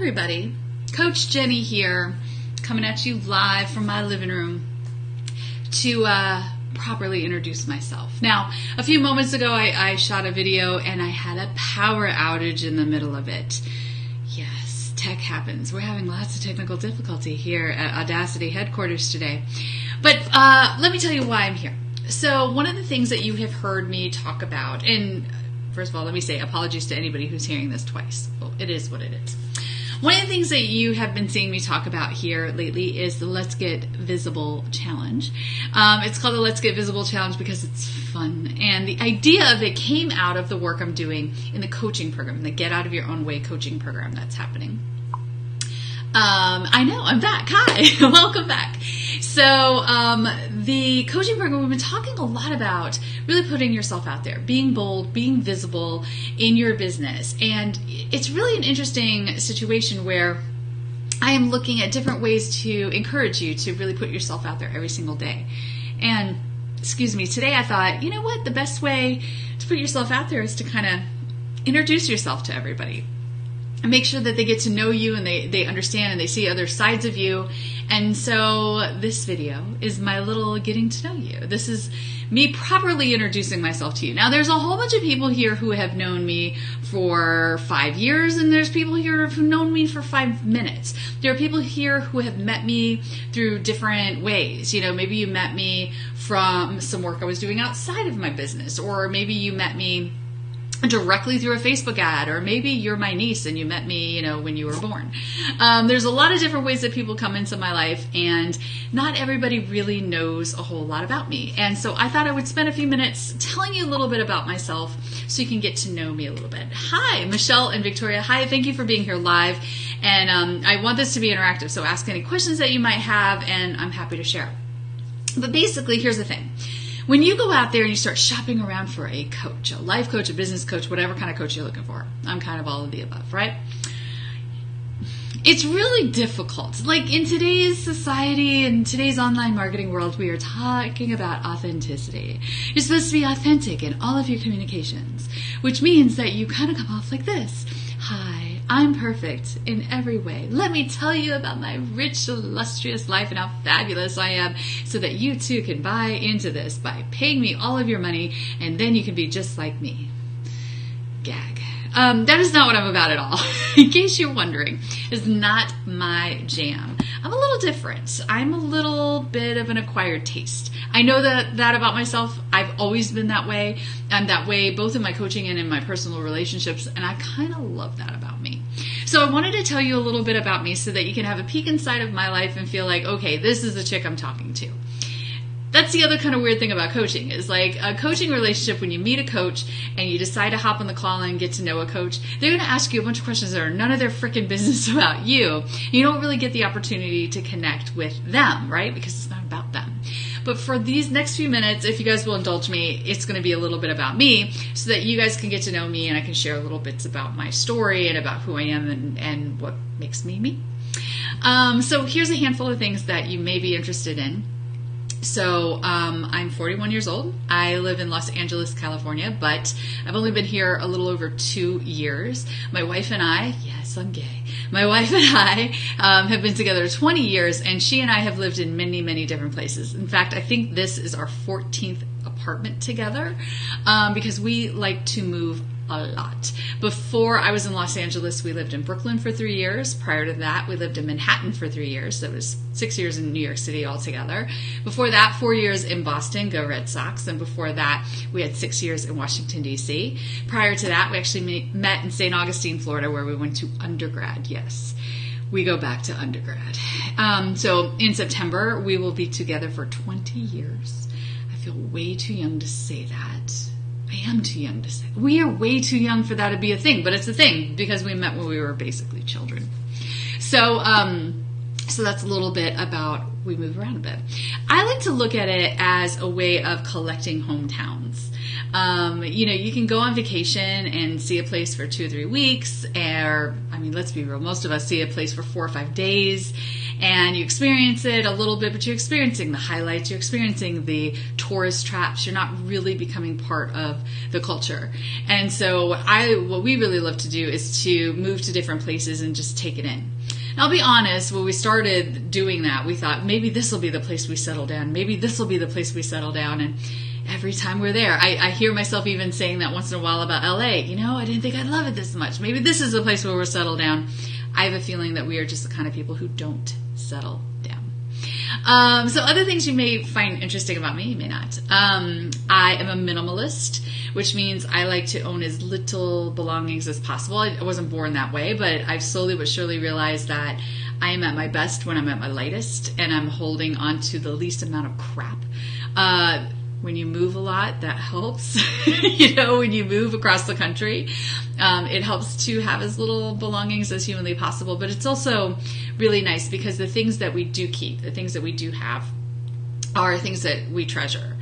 everybody, Coach Jennie here, coming at you live from my living room to properly introduce myself. Now, a few moments ago I shot a video and I had a power outage in the middle of it. Yes, tech happens. We're having lots of technical difficulty here at Audacity headquarters today. But let me tell you why I'm here. So one of the things that you have heard me talk about, and first of all, let me say apologies to anybody who's hearing this twice. Well, it is what it is. One of the things that you have been seeing me talk about here lately is the Let's Get Visible Challenge. It's called the Let's Get Visible Challenge because it's fun. And the idea of it came out of the work I'm doing in the coaching program, the Get Out of Your Own Way coaching program that's happening. I know, I'm back. Hi, welcome back. So the coaching program, we've been talking a lot about really putting yourself out there, being bold, being visible in your business. And it's really an interesting situation where I am looking at different ways to encourage you to really put yourself out there every single day. And, today I thought, you know what, the best way to put yourself out there is to kind of introduce yourself to everybody. And make sure that they get to know you and they understand and they see other sides of you. And so this video is my little getting to know you. This is me properly introducing myself to you. Now, there's a whole bunch of people here who have known me for 5 years, and there's people here who've known me for 5 minutes. There are people here who have met me through different ways. You know, maybe you met me from some work I was doing outside of my business, or maybe you met me directly through a Facebook ad, or maybe you're my niece and you met me, when you were born. There's a lot of different ways that people come into my life, and not everybody really knows a whole lot about me. And so I thought I would spend a few minutes telling you a little bit about myself so you can get to know me a little bit. Hi, Michelle and Victoria. Hi, thank you for being here live. And I want this to be interactive, so ask any questions that you might have, and I'm happy to share. But basically, here's the thing. When you go out there and you start shopping around for a coach, a life coach, a business coach, whatever kind of coach you're looking for, I'm kind of all of the above, right? It's really difficult. Like in today's society and today's online marketing world, we are talking about authenticity. You're supposed to be authentic in all of your communications, which means that you kind of come off like this. Hi, I'm perfect in every way. Let me tell you about my rich, illustrious life and how fabulous I am so that you too can buy into this by paying me all of your money, and then you can be just like me. Gag. That is not what I'm about at all. In case you're wondering, it's not my jam. I'm a little different. I'm a little bit of an acquired taste. I know that about myself. I've always been that way. I'm that way both in my coaching and in my personal relationships, and I kind of love that about me. So I wanted to tell you a little bit about me so that you can have a peek inside of my life and feel like, okay, this is the chick I'm talking to. That's the other kind of weird thing about coaching is like a coaching relationship. When you meet a coach and you decide to hop on the call and get to know a coach, they're going to ask you a bunch of questions that are none of their freaking business about you. You don't really get the opportunity to connect with them, right? Because it's not about them. But for these next few minutes, if you guys will indulge me, it's going to be a little bit about me so that you guys can get to know me and I can share little bits about my story and about who I am and what makes me me. So here's a handful of things that you may be interested in. So I'm 41 years old. I live in Los Angeles, California, but I've only been here a little over 2 years. My wife and I, yes, I'm gay. My wife and I have been together 20 years, and she and I have lived in many, many different places. In fact, I think this is our 14th apartment together because we like to move a lot. Before I was in Los Angeles, we lived in Brooklyn for 3 years. Prior to that, we lived in Manhattan for 3 years. That was 6 years in New York City altogether. Before that, 4 years in Boston, go Red Sox. And before that, we had 6 years in Washington, D.C. Prior to that, we actually met in St. Augustine, Florida, where we went to undergrad. Yes, we go back to undergrad. So in September, we will be together for 20 years. I feel way too young to say that. I am too young to say. We are way too young for that to be a thing, but it's a thing because we met when we were basically children. So So that's a little bit about, we move around a bit. I like to look at it as a way of collecting hometowns. You can go on vacation and see a place for 2 or 3 weeks, or, let's be real, most of us see a place for 4 or 5 days, and you experience it a little bit, but you're experiencing the highlights, you're experiencing the tourist traps, you're not really becoming part of the culture. And so what we really love to do is to move to different places and just take it in. And I'll be honest, when we started doing that, we thought maybe this will be the place we settle down. Maybe this will be the place we settle down. And every time we're there, I hear myself even saying that once in a while about LA. I didn't think I'd love it this much. Maybe this is the place where we'll settle down. I have a feeling that we are just the kind of people who don't settle down. So other things you may find interesting about me, you may not. I am a minimalist, which means I like to own as little belongings as possible. I wasn't born that way, but I've slowly but surely realized that I am at my best when I'm at my lightest, and I'm holding on to the least amount of crap. When you move a lot, that helps. When you move across the country, it helps to have as little belongings as humanly possible. But it's also really nice because the things that we do keep, the things that we do have, are things that we treasure.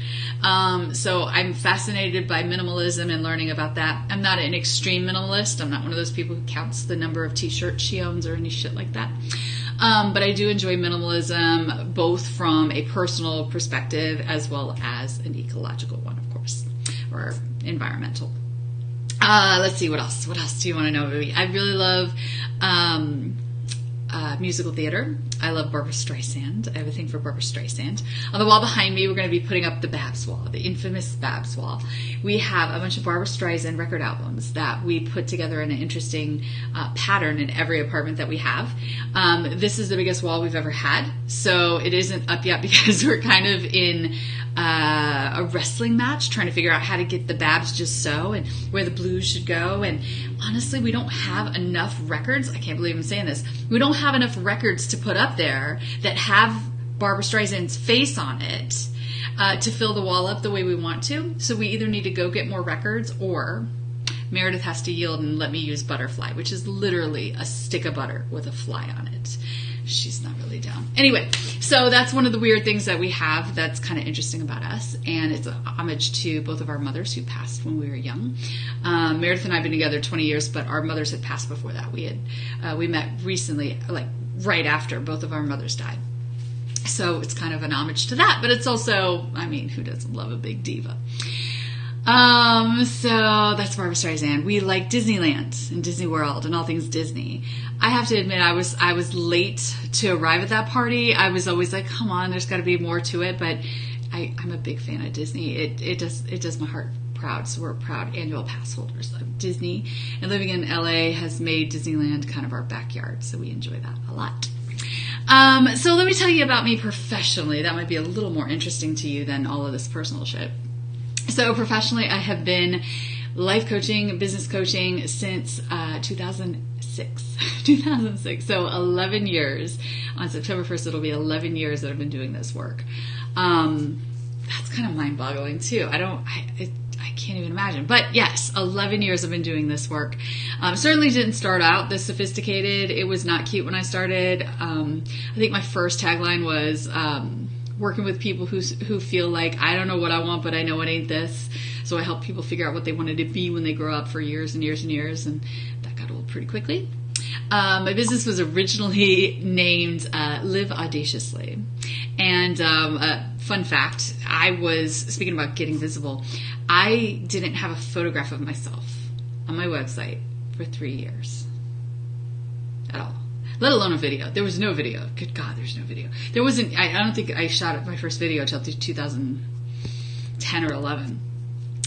So I'm fascinated by minimalism and learning about that. I'm not an extreme minimalist. I'm not one of those people who counts the number of t-shirts she owns or any shit like that. But I do enjoy minimalism, both from a personal perspective as well as an ecological one, of course, or environmental. Let's see, what else? What else do you want to know about me? I really love musical theater. I love Barbra Streisand. I have a thing for Barbra Streisand. On the wall behind me, we're going to be putting up the Babs wall, the infamous Babs wall. We have a bunch of Barbra Streisand record albums that we put together in an interesting pattern in every apartment that we have. This is the biggest wall we've ever had, so it isn't up yet because we're kind of in a wrestling match trying to figure out how to get the Babs just so and where the blues should go. And honestly, we don't have enough records. I can't believe I'm saying this. We don't have enough records to put up there that have Barbra Streisand's face on it to fill the wall up the way we want to. So we either need to go get more records, or Meredith has to yield and let me use Butterfly, which is literally a stick of butter with a fly on it. She's not really down. Anyway, so that's one of the weird things that we have that's kind of interesting about us, and it's a homage to both of our mothers who passed when we were young. Meredith and I have been together 20 years, but our mothers had passed before that. We met recently, like right after both of our mothers died. So it's kind of an homage to that, but it's also, who doesn't love a big diva? So that's Barbra Streisand. We like Disneyland and Disney World and all things Disney. I have to admit, I was late to arrive at that party. I was always like, come on, there's got to be more to it. But I'm a big fan of Disney. It does my heart proud. So we're proud annual pass holders of Disney. And living in LA has made Disneyland kind of our backyard. So we enjoy that a lot. So let me tell you about me professionally. That might be a little more interesting to you than all of this personal shit. So professionally, I have been life coaching, business coaching since 2006. 2006. So 11 years. On September 1st, it'll be 11 years that I've been doing this work. That's kind of mind-boggling too. I can't even imagine. But yes, 11 years I've been doing this work. Certainly didn't start out this sophisticated. It was not cute when I started. I think my first tagline was working with people who feel like, I don't know what I want, but I know it ain't this. So I help people figure out what they wanted to be when they grow up for years and years and years. And that got old pretty quickly. My business was originally named Live Audaciously. And fun fact, speaking about getting visible, I didn't have a photograph of myself on my website for 3 years at all. Let alone a video. There was no video. Good God, there's no video. There wasn't, I don't think I shot my first video until 2010 or 11.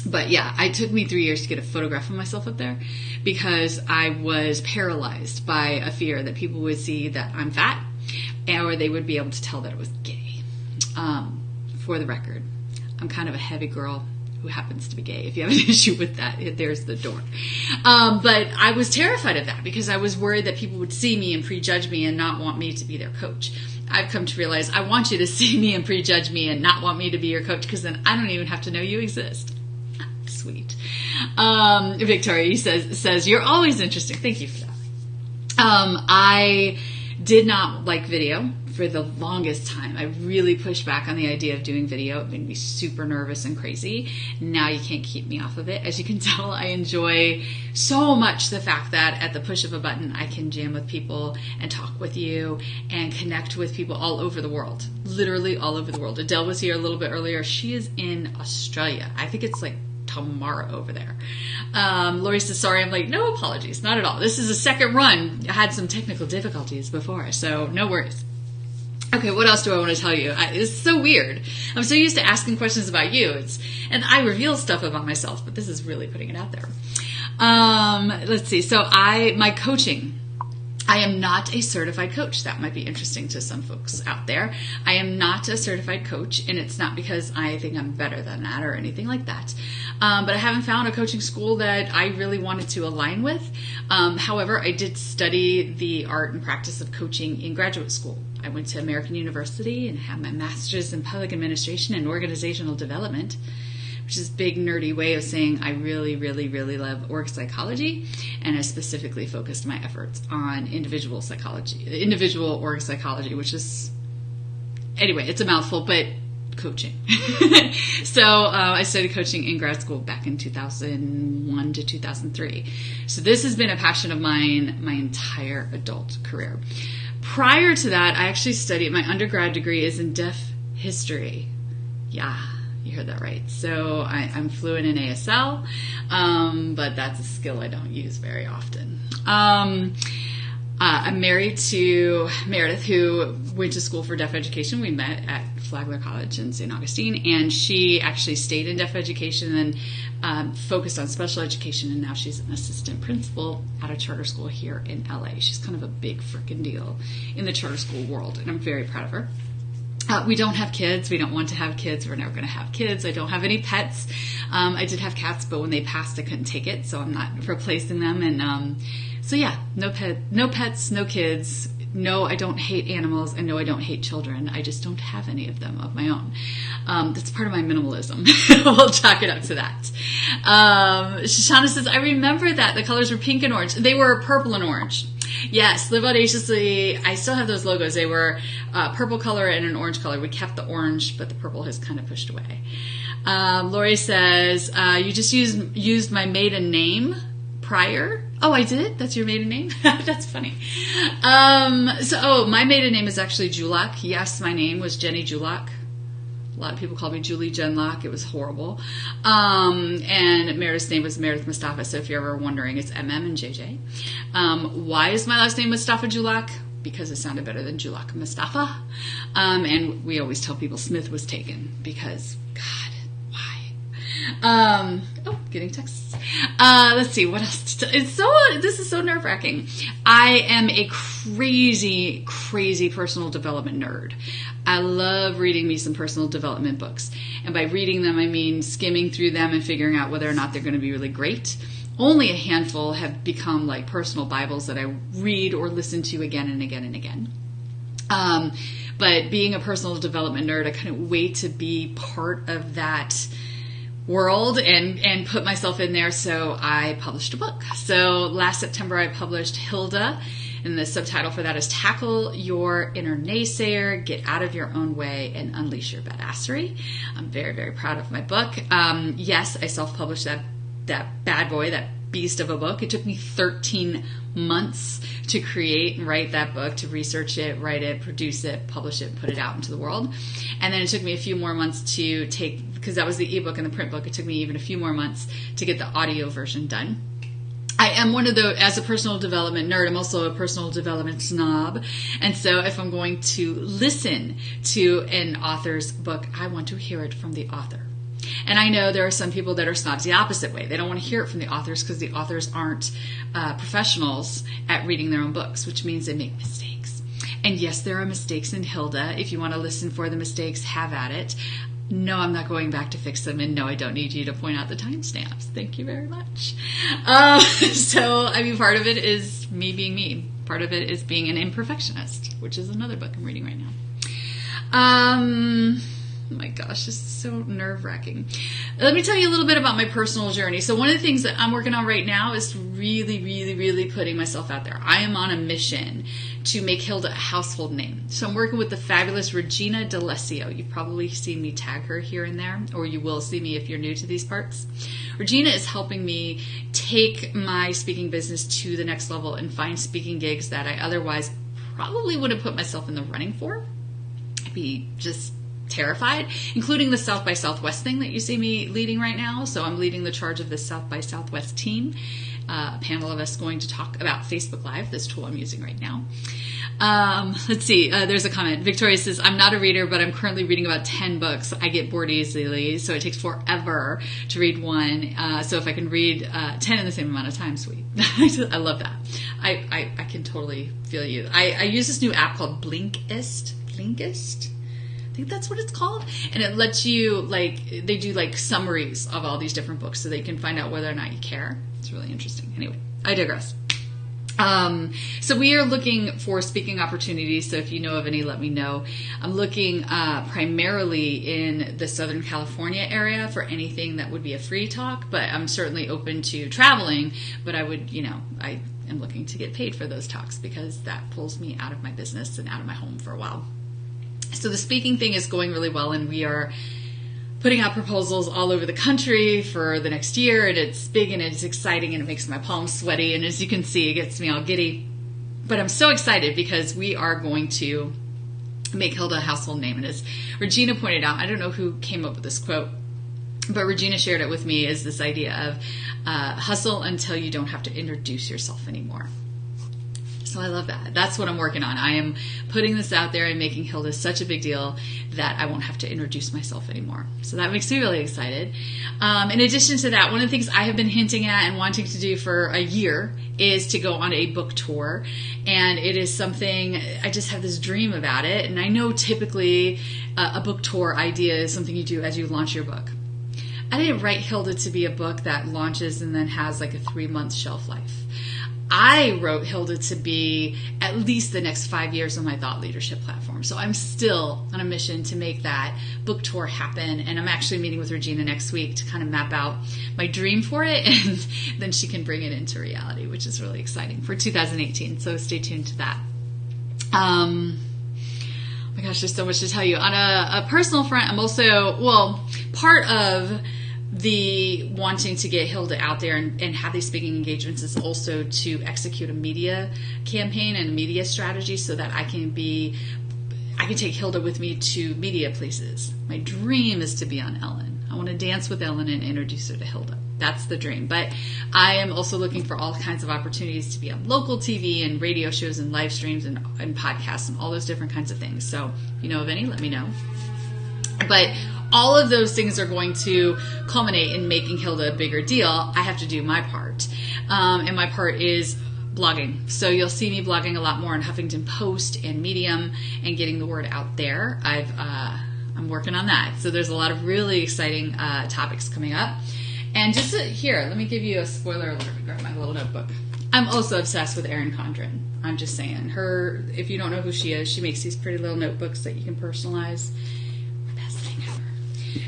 But yeah, it took me 3 years to get a photograph of myself up there because I was paralyzed by a fear that people would see that I'm fat or they would be able to tell that it was gay. For the record, I'm kind of a heavy girl who happens to be gay. If you have an issue with that, there's the door. But I was terrified of that because I was worried that people would see me and prejudge me and not want me to be their coach. I've come to realize I want you to see me and prejudge me and not want me to be your coach because then I don't even have to know you exist. Sweet. Victoria says, you're always interesting. Thank you for that. Did not like video for the longest time. I really pushed back on the idea of doing video. It made me super nervous and crazy. Now you can't keep me off of it. As you can tell, I enjoy so much the fact that at the push of a button, I can jam with people and talk with you and connect with people all over the world. Literally all over the world. Adele was here a little bit earlier. She is in Australia. I think it's like tomorrow over there. Lori says, sorry. I'm like, no apologies, not at all. This is a second run. I had some technical difficulties before, so no worries. Okay, what else do I want to tell you? It's so weird. I'm so used to asking questions about you. And I reveal stuff about myself, but this is really putting it out there. Let's see. So my coaching. I am not a certified coach. That might be interesting to some folks out there. I am not a certified coach, and it's not because I think I'm better than that or anything like that. But I haven't found a coaching school that I really wanted to align with. However, I did study the art and practice of coaching in graduate school. I went to American University and had my master's in public administration and organizational development, which is a big nerdy way of saying I really, really, really love org psychology, and I specifically focused my efforts on individual org psychology, which is, anyway, it's a mouthful, but coaching. So I studied coaching in grad school back in 2001 to 2003. So this has been a passion of mine my entire adult career. Prior to that, I actually studied, my undergrad degree is in deaf history. Yeah. You heard that right. So I'm fluent in ASL, but that's a skill I don't use very often. I'm married to Meredith, who went to school for deaf education. We met at Flagler College in St. Augustine, and she actually stayed in deaf education and focused on special education, and now she's an assistant principal at a charter school here in LA. She's kind of a big frickin' deal in the charter school world, and I'm very proud of her. We don't have kids. We don't want to have kids. We're never going to have kids. I don't have any pets. I did have cats, but when they passed, I couldn't take it, so I'm not replacing them. And so yeah, no pets, no kids. No, I don't hate animals, and no, I don't hate children. I just don't have any of them of my own. That's part of my minimalism. We'll chalk it up to that. Shoshana says, I remember that the colors were pink and orange. They were purple and orange. Yes, Live Audaciously. I still have those logos. They were purple color and an orange color. We kept the orange, but the purple has kind of pushed away. Lori says, you just used my maiden name prior. Oh, I did? That's your maiden name? That's funny. My maiden name is actually Julak. Yes, my name was Jennie Julak. A lot of people called me Julie Genlock. It was horrible. And Meredith's name was Meredith Mustafa. So if you're ever wondering, it's MM and JJ. Why is my last name Mustafa Julak? Because it sounded better than Julak Mustafa. And we always tell people Smith was taken because, God, why? Getting texts. Let's see what else. This is so nerve-wracking. I am a crazy, crazy personal development nerd. I love reading me some personal development books. And by reading them, I mean skimming through them and figuring out whether or not they're going to be really great. Only a handful have become like personal Bibles that I read or listen to again and again and again. But being a personal development nerd, I couldn't wait to be part of that world and put myself in there. So I published a book. So last September, I published Hilda. And the subtitle for that is Tackle Your Inner Naysayer, Get Out of Your Own Way, and Unleash Your Badassery. I'm very, very proud of my book. Yes, I self-published that bad boy, that beast of a book. It took me 13 months to create and write that book, to research it, write it, produce it, publish it, and put it out into the world. And then it took me a few more months to because that was the ebook and the print book, it took me even a few more months to get the audio version done. I am as a personal development nerd, I'm also a personal development snob. And so if I'm going to listen to an author's book, I want to hear it from the author. And I know there are some people that are snobs the opposite way. They don't want to hear it from the authors because the authors aren't professionals at reading their own books, which means they make mistakes. And yes, there are mistakes in Hilda. If you want to listen for the mistakes, have at it. No, I'm not going back to fix them, and no, I don't need you to point out the timestamps. Thank you very much. Part of it is me being me. Part of it is being an imperfectionist, which is another book I'm reading right now. Oh my gosh, this is so nerve-wracking. Let me tell you a little bit about my personal journey. So one of the things that I'm working on right now is really putting myself out there. I am on a mission to make Hilda a household name. So I'm working with the fabulous Regina D'Alessio. You've probably seen me tag her here and there, or you will see me if you're new to these parts. Regina is helping me take my speaking business to the next level and find speaking gigs that I otherwise probably wouldn't put myself in the running for. I'd be just terrified, including the South by Southwest thing that you see me leading right now. So I'm leading the charge of the South by Southwest team, a panel of us going to talk about Facebook Live, this tool I'm using right now. Let's see. There's a comment. Victoria says, I'm not a reader, but I'm currently reading about 10 books. I get bored easily, so it takes forever to read one. So if I can read 10 in the same amount of time, sweet. I love that. I can totally feel you. I use this new app called Blinkist. I think that's what it's called. And it lets you, they do summaries of all these different books so they can find out whether or not you care. It's really interesting. Anyway, I digress. So we are looking for speaking opportunities. So if you know of any, let me know. I'm looking primarily in the Southern California area for anything that would be a free talk, but I'm certainly open to traveling. But I would, I am looking to get paid for those talks because that pulls me out of my business and out of my home for a while. So the speaking thing is going really well, and we are putting out proposals all over the country for the next year, and it's big and it's exciting and it makes my palms sweaty, and as you can see, it gets me all giddy. But I'm so excited because we are going to make Hilda a household name. And as Regina pointed out, I don't know who came up with this quote, but Regina shared it with me, is this idea of hustle until you don't have to introduce yourself anymore. So I love that. That's what I'm working on. I am putting this out there and making Hilda such a big deal that I won't have to introduce myself anymore. So that makes me really excited. In addition to that, one of the things I have been hinting at and wanting to do for a year is to go on a book tour. And it is something, I just have this dream about it. And I know typically a book tour idea is something you do as you launch your book. I didn't write Hilda to be a book that launches and then has like a 3-month shelf life. I wrote Hilda to be at least the next 5 years on my thought leadership platform. So I'm still on a mission to make that book tour happen. And I'm actually meeting with Regina next week to kind of map out my dream for it. And then she can bring it into reality, which is really exciting for 2018. So stay tuned to that. Oh my gosh, there's so much to tell you. On a personal front, I'm also, part of the wanting to get Hilda out there and have these speaking engagements is also to execute a media campaign and a media strategy so that I can take Hilda with me to media places. My dream is to be on Ellen. I want to dance with Ellen and introduce her to Hilda. That's the dream. But I am also looking for all kinds of opportunities to be on local TV and radio shows and live streams and podcasts and all those different kinds of things. So if you know of any, let me know. But all of those things are going to culminate in making Hilda a bigger deal. I have to do my part. And my part is blogging. So you'll see me blogging a lot more on Huffington Post and Medium and getting the word out there. I'm working on that. So there's a lot of really exciting topics coming up. And just here, let me give you a spoiler alert. Let me grab my little notebook. I'm also obsessed with Erin Condren. I'm just saying. Her, if you don't know who she is, she makes these pretty little notebooks that you can personalize.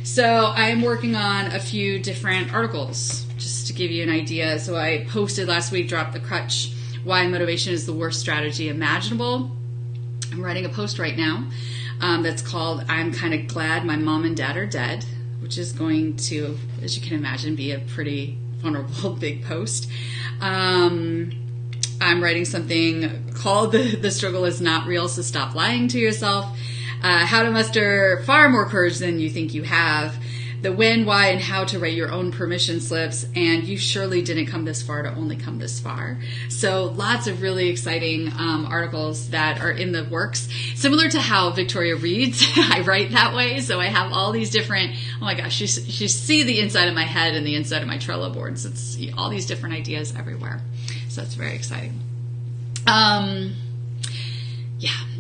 So I'm working on a few different articles just to give you an idea. So I posted last week, dropped the crutch, why motivation is the worst strategy imaginable. I'm writing a post right now that's called I'm Kind of Glad My Mom and Dad Are Dead, which is going to, as you can imagine, be a pretty vulnerable big post. I'm writing something called The Struggle Is Not Real, So Stop Lying to Yourself. How to muster far more courage than you think you have, the when, why, and how to write your own permission slips, and you surely didn't come this far to only come this far. So lots of really exciting articles that are in the works. Similar to how Victoria reads, I write that way. So I have all these different, oh my gosh, you see the inside of my head and the inside of my Trello boards. It's all these different ideas everywhere. So that's very exciting.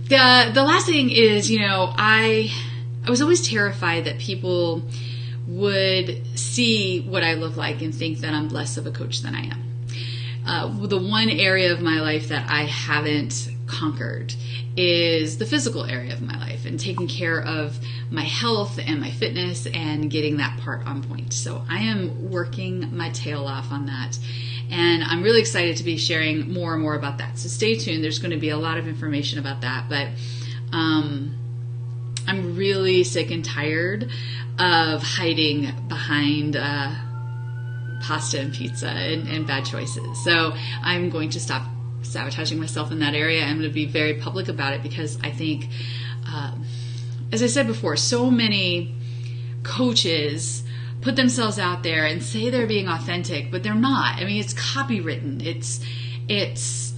The last thing is, I was always terrified that people would see what I look like and think that I'm less of a coach than I am. The one area of my life that I haven't conquered is the physical area of my life and taking care of my health and my fitness and getting that part on point. So I am working my tail off on that. And I'm really excited to be sharing more and more about that. So stay tuned. There's going to be a lot of information about that. But I'm really sick and tired of hiding behind pasta and pizza and bad choices. So I'm going to stop sabotaging myself in that area. I'm going to be very public about it because I think, as I said before, so many coaches put themselves out there and say they're being authentic, but they're not. I mean, it's copywritten. It's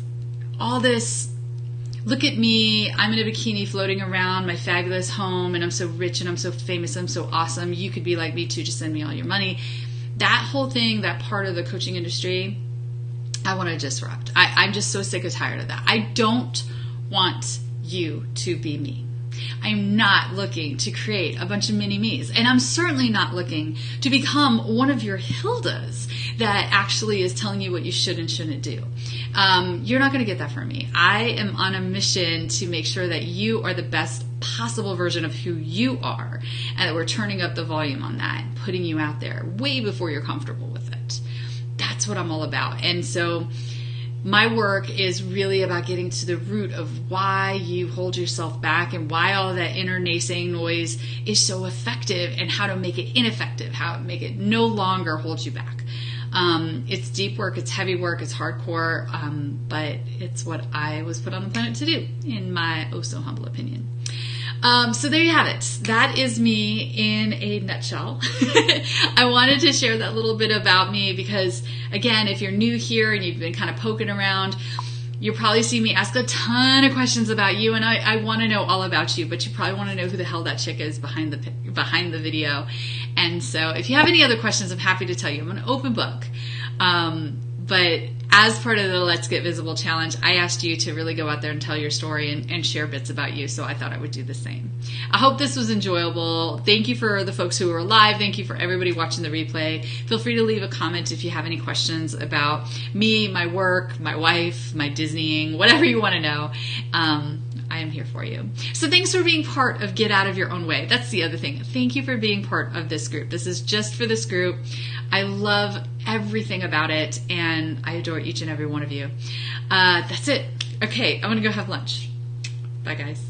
all this, look at me, I'm in a bikini floating around my fabulous home, and I'm so rich and I'm so famous, I'm so awesome. You could be like me too, just send me all your money. That whole thing, that part of the coaching industry, I want to disrupt. I'm just so sick and tired of that. I don't want you to be me. I'm not looking to create a bunch of mini me's. And I'm certainly not looking to become one of your Hildas that actually is telling you what you should and shouldn't do. You're not going to get that from me. I am on a mission to make sure that you are the best possible version of who you are, and that we're turning up the volume on that and putting you out there way before you're comfortable with it. That's what I'm all about. And so my work is really about getting to the root of why you hold yourself back and why all that inner naysaying noise is so effective, and how to make it ineffective, how to make it no longer hold you back. It's deep work, it's heavy work, it's hardcore, but it's what I was put on the planet to do, in my oh so humble opinion. So there you have it. That is me in a nutshell. I wanted to share that little bit about me because, again, if you're new here and you've been kind of poking around, you'll probably see me ask a ton of questions about you, and I want to know all about you, but you probably want to know who the hell that chick is behind the video. And so if you have any other questions, I'm happy to tell you. I'm an open book. But as part of the Let's Get Visible challenge, I asked you to really go out there and tell your story and share bits about you, so I thought I would do the same. I hope this was enjoyable. Thank you for the folks who are live. Thank you for everybody watching the replay. Feel free to leave a comment if you have any questions about me, my work, my wife, my Disneying, whatever you want to know. I am here for you. So thanks for being part of Get Out of Your Own Way. That's the other thing. Thank you for being part of this group. This is just for this group. I love everything about it, and I adore each and every one of you. That's it. Okay, I'm going to go have lunch. Bye, guys.